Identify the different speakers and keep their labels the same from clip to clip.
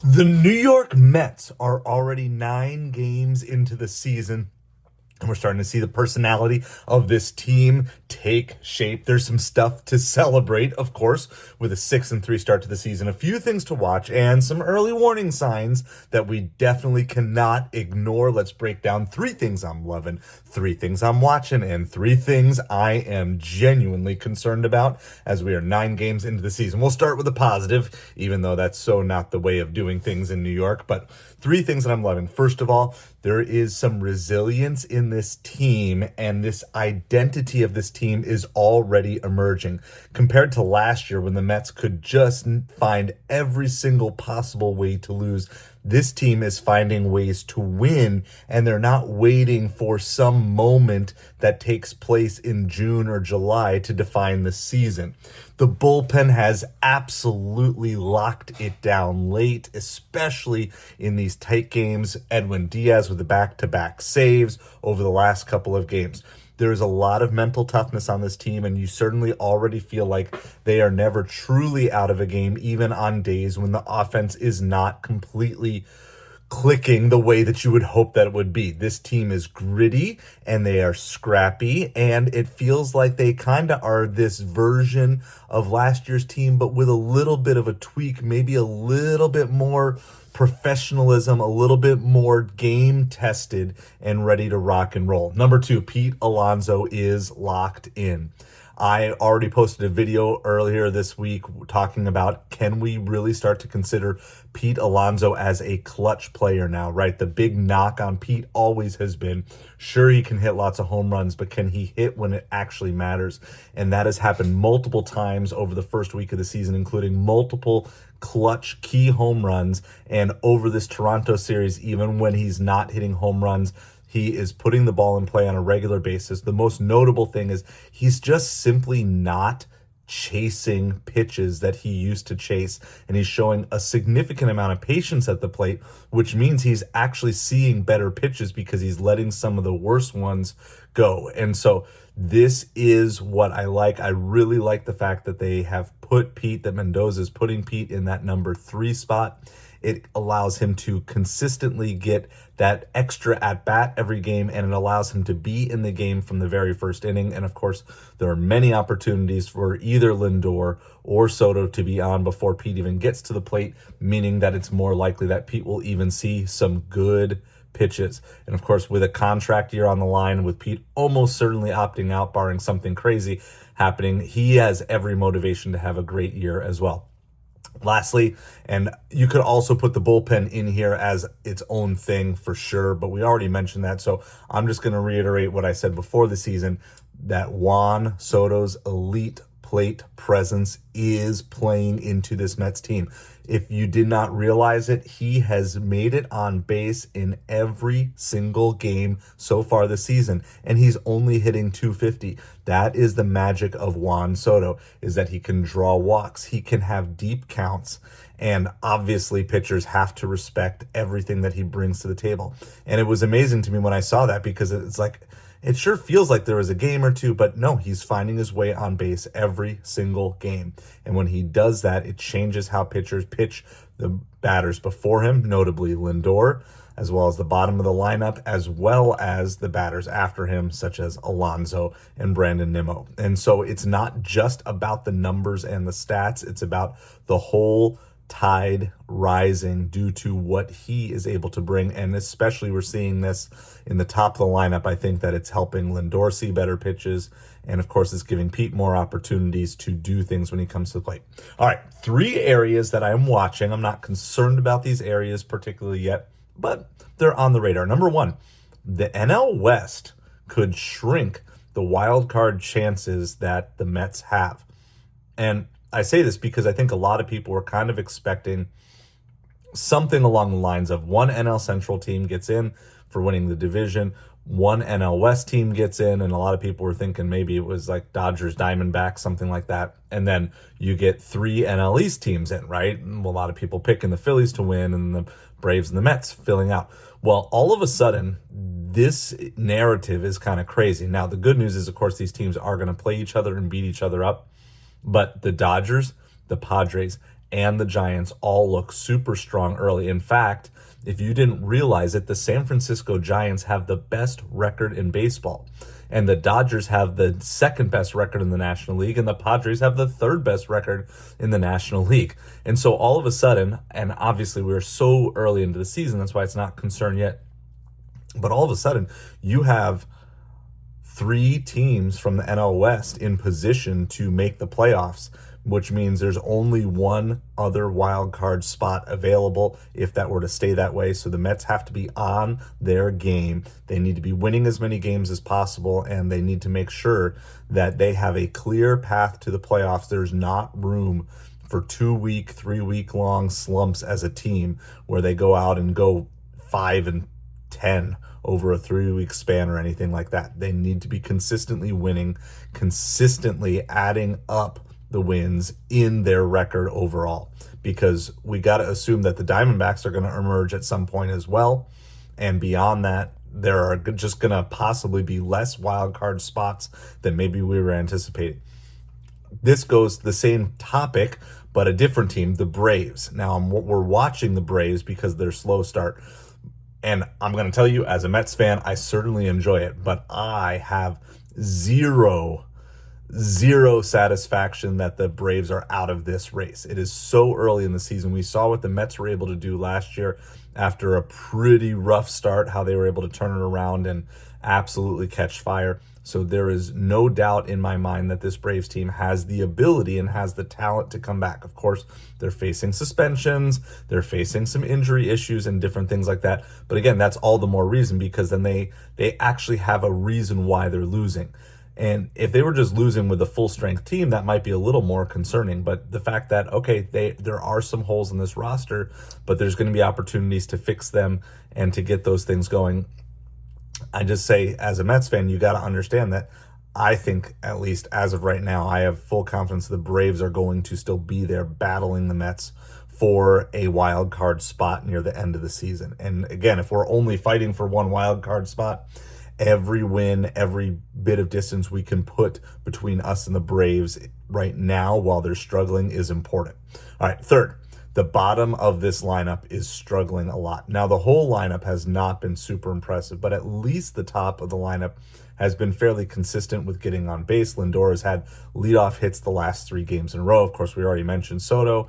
Speaker 1: The New York Mets are already 9 games into the season, and we're starting to see the personality of this team take shape. There's some stuff to celebrate, of course, with a 6-3 start to the season. A few things to watch and some early warning signs that we definitely cannot ignore. Let's break down 3 things I'm loving, 3 things I'm watching, and 3 things I am genuinely concerned about as we are 9 games into the season. We'll start with a positive, even though that's so not the way of doing things in New York. But 3 things that I'm loving. First of all, there is some resilience in this team, and this identity of this team is already emerging. Compared to last year when the Mets could just find every single possible way to lose, this team is finding ways to win, and they're not waiting for some moment that takes place in June or July to define the season. The bullpen has absolutely locked it down late, especially in these tight games. Edwin Diaz with the back-to-back saves over the last couple of games. There is a lot of mental toughness on this team, and you certainly already feel like they are never truly out of a game, even on days when the offense is not completely clicking the way that you would hope that it would be. This team is gritty and they are scrappy, and it feels like they kind of are this version of last year's team, but with a little bit of a tweak, maybe a little bit more professionalism, a little bit more game tested and ready to rock and roll. Number 2, Pete Alonso is locked in. I already posted a video earlier this week talking about, can we really start to consider Pete Alonso as a clutch player now, right? The big knock on Pete always has been, sure, he can hit lots of home runs, but can he hit when it actually matters? And that has happened multiple times over the first week of the season, including multiple clutch key home runs. And over this Toronto series, even when he's not hitting home runs, he is putting the ball in play on a regular basis. The most notable thing is he's just simply not chasing pitches that he used to chase, and he's showing a significant amount of patience at the plate, which means he's actually seeing better pitches because he's letting some of the worst ones go. And so this is what I like. I really like the fact that they have put Pete, that Mendoza's putting Pete in that number 3 spot. It allows him to consistently get that extra at-bat every game, and it allows him to be in the game from the very first inning. And of course, there are many opportunities for either Lindor or Soto to be on before Pete even gets to the plate, meaning that it's more likely that Pete will even see some good pitches. And of course, with a contract year on the line, with Pete almost certainly opting out, barring something crazy happening, he has every motivation to have a great year as well. Lastly, and you could also put the bullpen in here as its own thing for sure, but we already mentioned that, so I'm just going to reiterate what I said before the season, that Juan Soto's elite plate presence is playing into this Mets team. If you did not realize it, he has made it on base in every single game so far this season, and he's only hitting .250. That is the magic of Juan Soto, is that he can draw walks, he can have deep counts, and obviously pitchers have to respect everything that he brings to the table. And it was amazing to me when I saw that, because it's like, it sure feels like there was a game or two, but no, he's finding his way on base every single game. And when he does that, it changes how pitchers pitch the batters before him, notably Lindor, as well as the bottom of the lineup, as well as the batters after him, such as Alonso and Brandon Nimmo. And so it's not just about the numbers and the stats, it's about the whole tide rising due to what he is able to bring. And especially we're seeing this in the top of the lineup. I think that it's helping Lindor see better pitches, and of course it's giving Pete more opportunities to do things when he comes to the plate. All right, 3 areas that I'm watching. I'm not concerned about these areas particularly yet, but they're on the radar. Number 1, the NL West could shrink the wild card chances that the Mets have. And I say this because I think a lot of people were kind of expecting something along the lines of one NL Central team gets in for winning the division, one NL West team gets in, and a lot of people were thinking maybe it was like Dodgers, Diamondbacks, something like that. And then you get 3 NL East teams in, right? And a lot of people picking the Phillies to win and the Braves and the Mets filling out. Well, all of a sudden, this narrative is kind of crazy. Now, the good news is, of course, these teams are going to play each other and beat each other up. But the Dodgers, the Padres, and the Giants all look super strong early. In fact, if you didn't realize it, the San Francisco Giants have the best record in baseball. And the Dodgers have the second best record in the National League, and the Padres have the third best record in the National League. And so all of a sudden, and obviously we're so early into the season, that's why it's not concerned yet, but all of a sudden you have 3 teams from the NL West in position to make the playoffs, which means there's only one other wild card spot available if that were to stay that way. So the Mets have to be on their game. They need to be winning as many games as possible, and they need to make sure that they have a clear path to the playoffs. There's not room for 2-week, 3-week long slumps as a team where they go out and go 5-10 over a 3-week span or anything like that. They need to be consistently winning, consistently adding up the wins in their record overall, because we got to assume that the Diamondbacks are going to emerge at some point as well. And beyond that, there are just going to possibly be less wild card spots than maybe we were anticipating. This goes the same topic, but a different team, the Braves. Now, we're watching the Braves because of their slow start. And I'm going to tell you, as a Mets fan, I certainly enjoy it, but I have zero satisfaction that the Braves are out of this race. It is so early in the season. We saw what the Mets were able to do last year after a pretty rough start, how they were able to turn it around and absolutely catch fire. So there is no doubt in my mind that this Braves team has the ability and has the talent to come back. Of course, they're facing suspensions, they're facing some injury issues and different things like that. But again, that's all the more reason, because then they actually have a reason why they're losing. And if they were just losing with a full-strength team, that might be a little more concerning. But the fact that, okay, there are some holes in this roster, but there's going to be opportunities to fix them and to get those things going. I just say, as a Mets fan, you got to understand that I think, at least as of right now, I have full confidence the Braves are going to still be there battling the Mets for a wild card spot near the end of the season. And again, if we're only fighting for one wild card spot, every win, every bit of distance we can put between us and the Braves right now while they're struggling is important. All right, third, the bottom of this lineup is struggling a lot. Now, the whole lineup has not been super impressive, but at least the top of the lineup has been fairly consistent with getting on base. Lindor has had leadoff hits the last 3 games in a row. Of course, we already mentioned Soto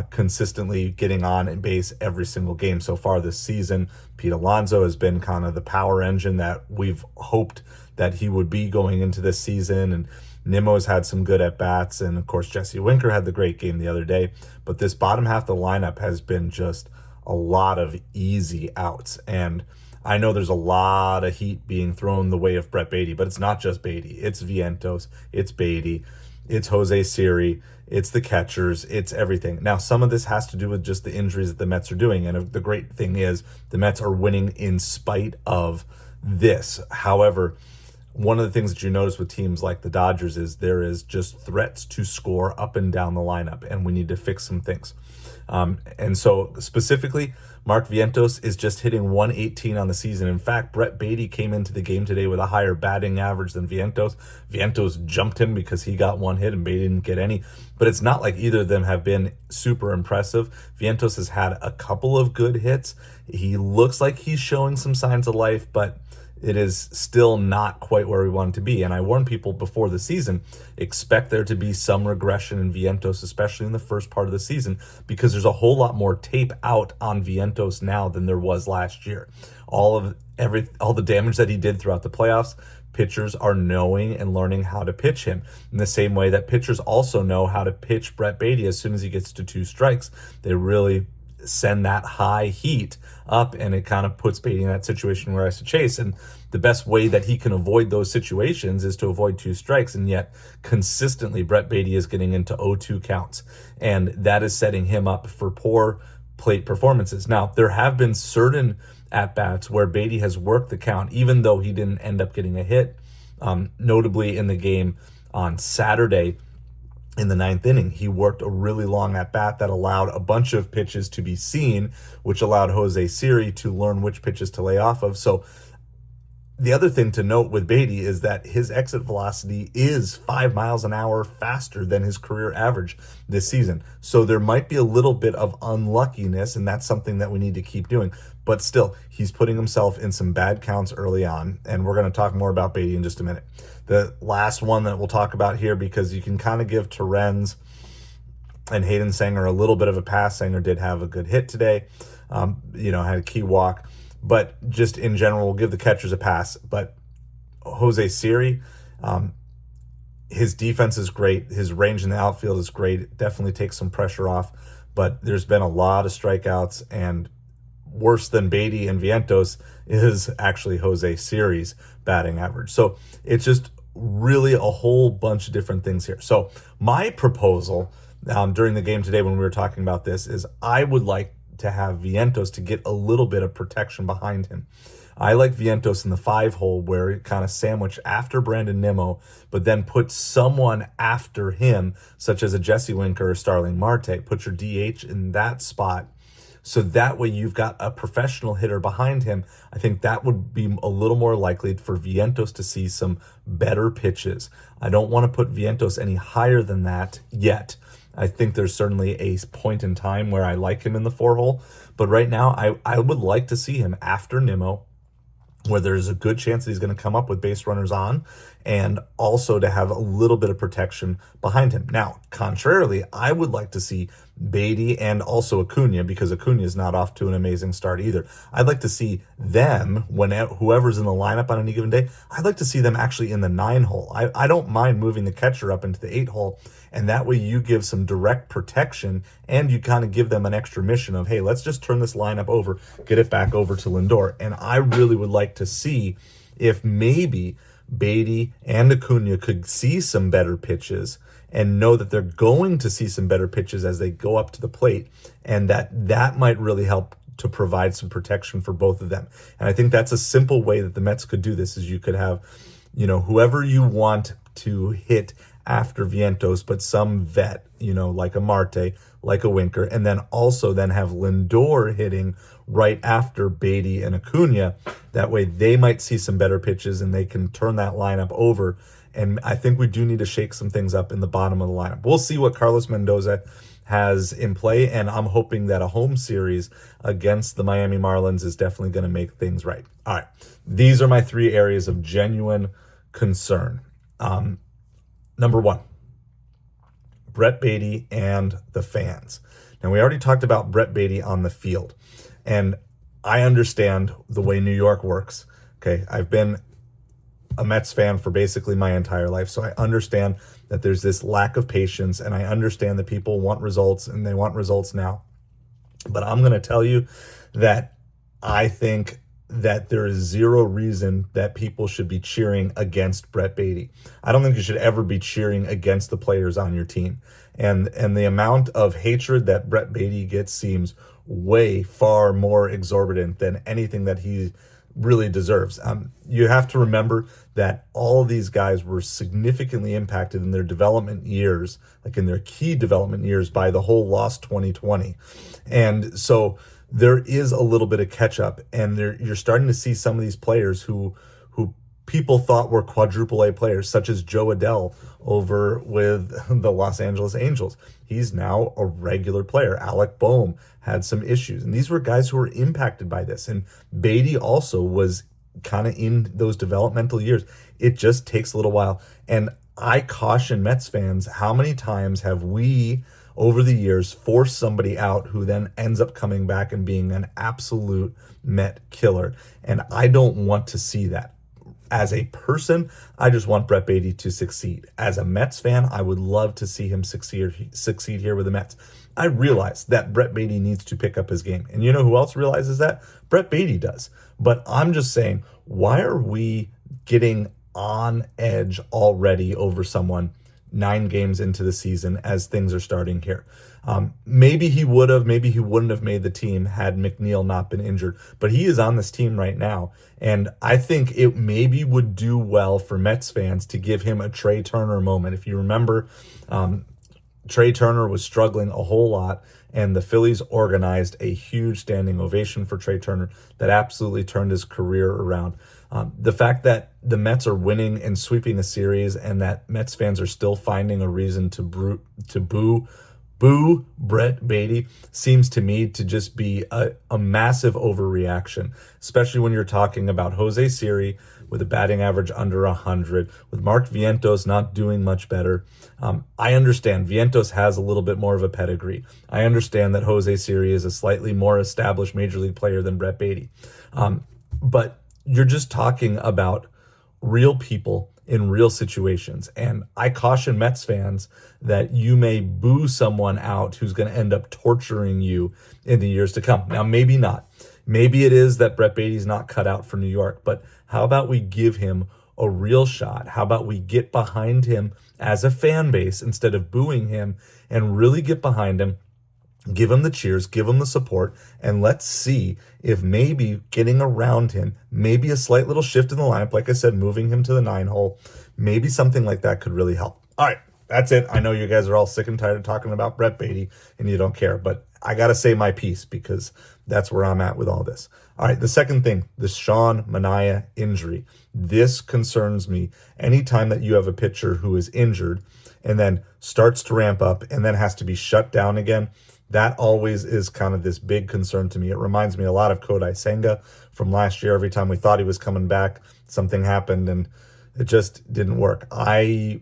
Speaker 1: consistently getting on base every single game so far this season. Pete Alonso has been kind of the power engine that we've hoped that he would be going into this season. And Nimmo's had some good at-bats. And, of course, Jesse Winker had the great game the other day. But this bottom half of the lineup has been just a lot of easy outs. And I know there's a lot of heat being thrown the way of Brett Baty, but it's not just Baty. It's Vientos, it's Baty, it's José Siri, it's the catchers, it's everything. Now, some of this has to do with just the injuries that the Mets are doing, and the great thing is the Mets are winning in spite of this. However, one of the things that you notice with teams like the Dodgers is there is just threats to score up and down the lineup, and we need to fix some things. And so specifically, Mark Vientos is just hitting 118 on the season. In fact, Brett Baty came into the game today with a higher batting average than Vientos. Vientos jumped him because he got 1 hit and Baty didn't get any. But it's not like either of them have been super impressive. Vientos has had a couple of good hits. He looks like he's showing some signs of life, but it is still not quite where we want it to be. And I warned people before the season, expect there to be some regression in Vientos, especially in the first part of the season, because there's a whole lot more tape out on Vientos now than there was last year. All the damage that he did throughout the playoffs, pitchers are knowing and learning how to pitch him in the same way that pitchers also know how to pitch Brett Baty. As soon as he gets to 2 strikes, they really send that high heat up, and it kind of puts Baty in that situation where he has to chase. And the best way that he can avoid those situations is to avoid 2 strikes. And yet consistently Brett Baty is getting into 0-2 counts, and that is setting him up for poor plate performances. Now, there have been certain at-bats where Baty has worked the count, even though he didn't end up getting a hit, notably in the game on Saturday. In the 9th inning, he worked a really long at-bat that allowed a bunch of pitches to be seen, which allowed José Siri to learn which pitches to lay off of. So the other thing to note with Baty is that his exit velocity is 5 miles an hour faster than his career average this season. So there might be a little bit of unluckiness, and that's something that we need to keep doing. But still, he's putting himself in some bad counts early on, and we're going to talk more about Baty in just a minute. The last one that we'll talk about here, because you can kind of give Terens and Hayden Sanger a little bit of a pass. Sanger did have a good hit today, had a key walk. But just in general, we'll give the catchers a pass. But José Siri, his defense is great. His range in the outfield is great. It definitely takes some pressure off. But there's been a lot of strikeouts, and worse than Baty and Vientos is actually José Siri's batting average. So it's just really a whole bunch of different things here. So my proposal during the game today when we were talking about this is I would like to have Vientos to get a little bit of protection behind him. I like Vientos in the 5-hole where it kind of sandwich after Brandon Nimmo, but then put someone after him, such as a Jesse Winker or Starling Marte. Put your DH in that spot. So that way you've got a professional hitter behind him. I think that would be a little more likely for Vientos to see some better pitches. I don't want to put Vientos any higher than that yet. I think there's certainly a point in time where I like him in the 4-hole. But right now, I would like to see him after Nimmo, where there's a good chance that he's going to come up with base runners on, and also to have a little bit of protection behind him. Now, contrarily, I would like to see Baty and also Acuna, because Acuna is not off to an amazing start either. I'd like to see them, whoever's in the lineup on any given day, I'd like to see them actually in the 9-hole. I don't mind moving the catcher up into the 8-hole, and that way you give some direct protection, and you kind of give them an extra mission of, hey, let's just turn this lineup over, get it back over to Lindor. And I really would like to see if maybe Baty and Acuna could see some better pitches and know that they're going to see some better pitches as they go up to the plate, and that might really help to provide some protection for both of them. And I think that's a simple way that the Mets could do this, is you could have, whoever you want to hit after Vientos, but some vet, like a Marte, like a Winker, and then also then have Lindor hitting right after Baty and Acuna. That way they might see some better pitches and they can turn that lineup over. And I think we do need to shake some things up in the bottom of the lineup. We'll see what Carlos Mendoza has in play, and I'm hoping that a home series against the Miami Marlins is definitely going to make things right. All right, these are my 3 areas of genuine concern. Number 1, Brett Baty and the fans. Now, we already talked about Brett Baty on the field, and I understand the way New York works. Okay, I've been a Mets fan for basically my entire life, so I understand that there's this lack of patience, and I understand that people want results, and they want results now. But I'm going to tell you that I think that there is zero reason that people should be cheering against Brett Baty. I don't think you should ever be cheering against the players on your team. And the amount of hatred that Brett Baty gets seems way far more exorbitant than anything that he really deserves. You have to remember that all of these guys were significantly impacted in their development years, like in their key development years, by the whole lost 2020. And so there is a little bit of catch up, and you're starting to see some of these players who people thought were quadruple A players, such as Joe Adell over with the Los Angeles Angels. He's now a regular player. Alec Boehm had some issues, and these were guys who were impacted by this. And Baty also was kind of in those developmental years. It just takes a little while. And I caution Mets fans, how many times have we over the years forced somebody out who then ends up coming back and being an absolute Met killer? And I don't want to see that. As a person, I just want Brett Baty to succeed. As a Mets fan, I would love to see him succeed here with the Mets. I realize that Brett Baty needs to pick up his game. And you know who else realizes that? Brett Baty does. But I'm just saying, why are we getting on edge already over someone 9 games into the season as things are starting here? Maybe he would have, maybe he wouldn't have made the team had McNeil not been injured, but he is on this team right now. And I think it maybe would do well for Mets fans to give him a Trey Turner moment. If you remember, Trey Turner was struggling a whole lot, and the Phillies organized a huge standing ovation for Trea Turner that absolutely turned his career around. The fact that the Mets are winning and sweeping a series, and that Mets fans are still finding a reason to boo Brett Baty seems to me to just be a massive overreaction, especially when you're talking about José Siri with a batting average under 100, with Mark Vientos not doing much better. I understand Vientos has a little bit more of a pedigree. I understand that José Siri is a slightly more established major league player than Brett Baty. But you're just talking about real people in real situations. And I caution Mets fans that you may boo someone out who's going to end up torturing you in the years to come. Now, maybe not. Maybe it is that Brett Baty's not cut out for New York, but how about we give him a real shot? How about we get behind him as a fan base instead of booing him, and really get behind him? Give him the cheers, give him the support, and let's see if maybe getting around him, maybe a slight little shift in the lineup, like I said, moving him to the 9 hole, maybe something like that could really help. All right, that's it. I know you guys are all sick and tired of talking about Brett Baty, and you don't care, but I got to say my piece because that's where I'm at with all this. All right, the second thing, the Sean Manaea injury. This concerns me. Anytime that you have a pitcher who is injured and then starts to ramp up and then has to be shut down again, that always is kind of this big concern to me. It reminds me a lot of Kodai Senga from last year. Every time we thought he was coming back, something happened and it just didn't work. I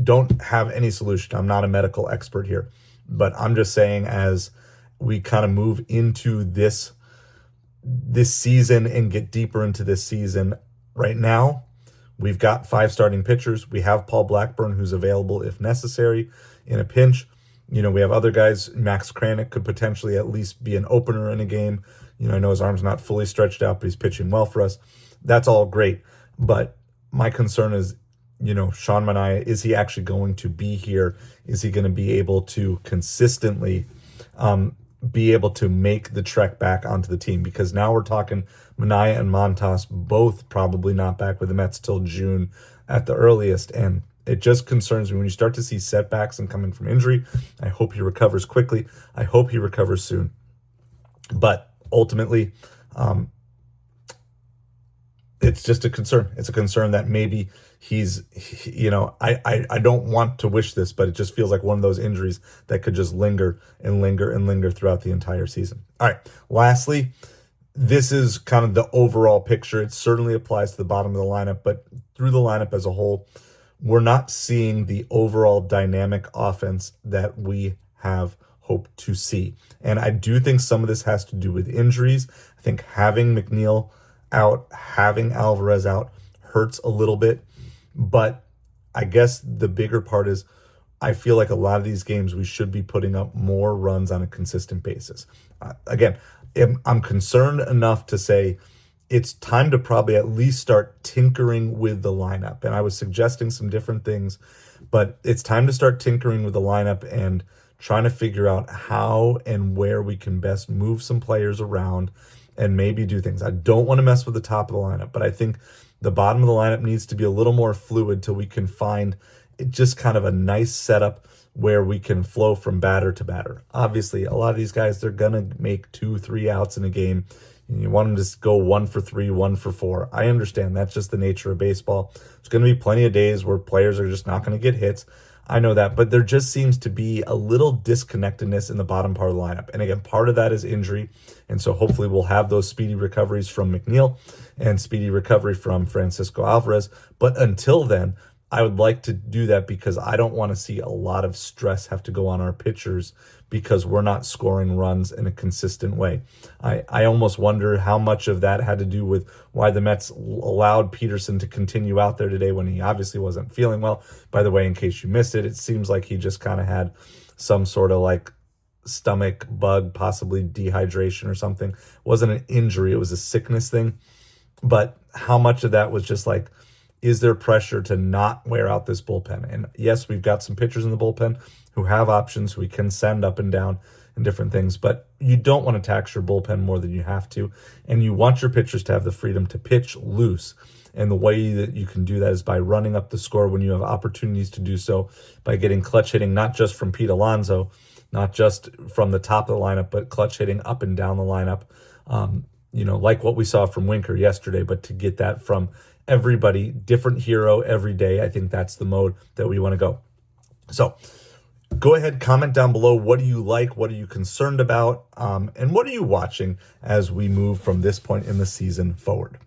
Speaker 1: don't have any solution. I'm not a medical expert here, but I'm just saying, as we kind of move into this season and get deeper into this season, right now, we've got 5 starting pitchers. We have Paul Blackburn, who's available if necessary in a pinch. You know, we have other guys. Max Kranick could potentially at least be an opener in a game. You know, I know his arm's not fully stretched out, but he's pitching well for us. That's all great. But my concern is, you know, Sean Manaea, is he actually going to be here? Is he going to be able to consistently be able to make the trek back onto the team? Because now we're talking Manaea and Montas both probably not back with the Mets till June at the earliest. And it just concerns me when you start to see setbacks and coming from injury. I hope he recovers quickly. I hope he recovers soon. But ultimately, it's just a concern. It's a concern that maybe I don't want to wish this, but it just feels like one of those injuries that could just linger and linger and linger throughout the entire season. All right. Lastly, this is kind of the overall picture. It certainly applies to the bottom of the lineup, but through the lineup as a whole, we're not seeing the overall dynamic offense that we have hoped to see. And I do think some of this has to do with injuries. I think having McNeil out, having Alvarez out hurts a little bit. But I guess the bigger part is I feel like a lot of these games we should be putting up more runs on a consistent basis. Again, I'm concerned enough to say it's time to probably at least start tinkering with the lineup. And I was suggesting some different things, but it's time to start tinkering with the lineup and trying to figure out how and where we can best move some players around and maybe do things. I don't want to mess with the top of the lineup, but I think the bottom of the lineup needs to be a little more fluid till we can find just kind of a nice setup where we can flow from batter to batter. Obviously, a lot of these guys, they're going to make 2-3 outs in a game. You want them to go 1 for 3, 1 for 4. I understand that's just the nature of baseball. There's going to be plenty of days where players are just not going to get hits. I know that, but there just seems to be a little disconnectedness in the bottom part of the lineup. And again, part of that is injury. And so hopefully we'll have those speedy recoveries from McNeil and speedy recovery from Francisco Alvarez. But until then, I would like to do that because I don't want to see a lot of stress have to go on our pitchers because we're not scoring runs in a consistent way. I almost wonder how much of that had to do with why the Mets allowed Peterson to continue out there today when he obviously wasn't feeling well. By the way, in case you missed it, it seems like he just kind of had some sort of like stomach bug, possibly dehydration or something. It wasn't an injury, it was a sickness thing. But how much of that was just like, is there pressure to not wear out this bullpen? And yes, we've got some pitchers in the bullpen who have options we can send up and down and different things, but you don't want to tax your bullpen more than you have to. And you want your pitchers to have the freedom to pitch loose. And the way that you can do that is by running up the score when you have opportunities to do so, by getting clutch hitting, not just from Pete Alonso, not just from the top of the lineup, but clutch hitting up and down the lineup. Like what we saw from Winker yesterday, but to get that from everybody, different hero every day, I think that's the mode that we want to go. So go ahead, comment down below. What do you like? What are you concerned about? And what are you watching as we move from this point in the season forward?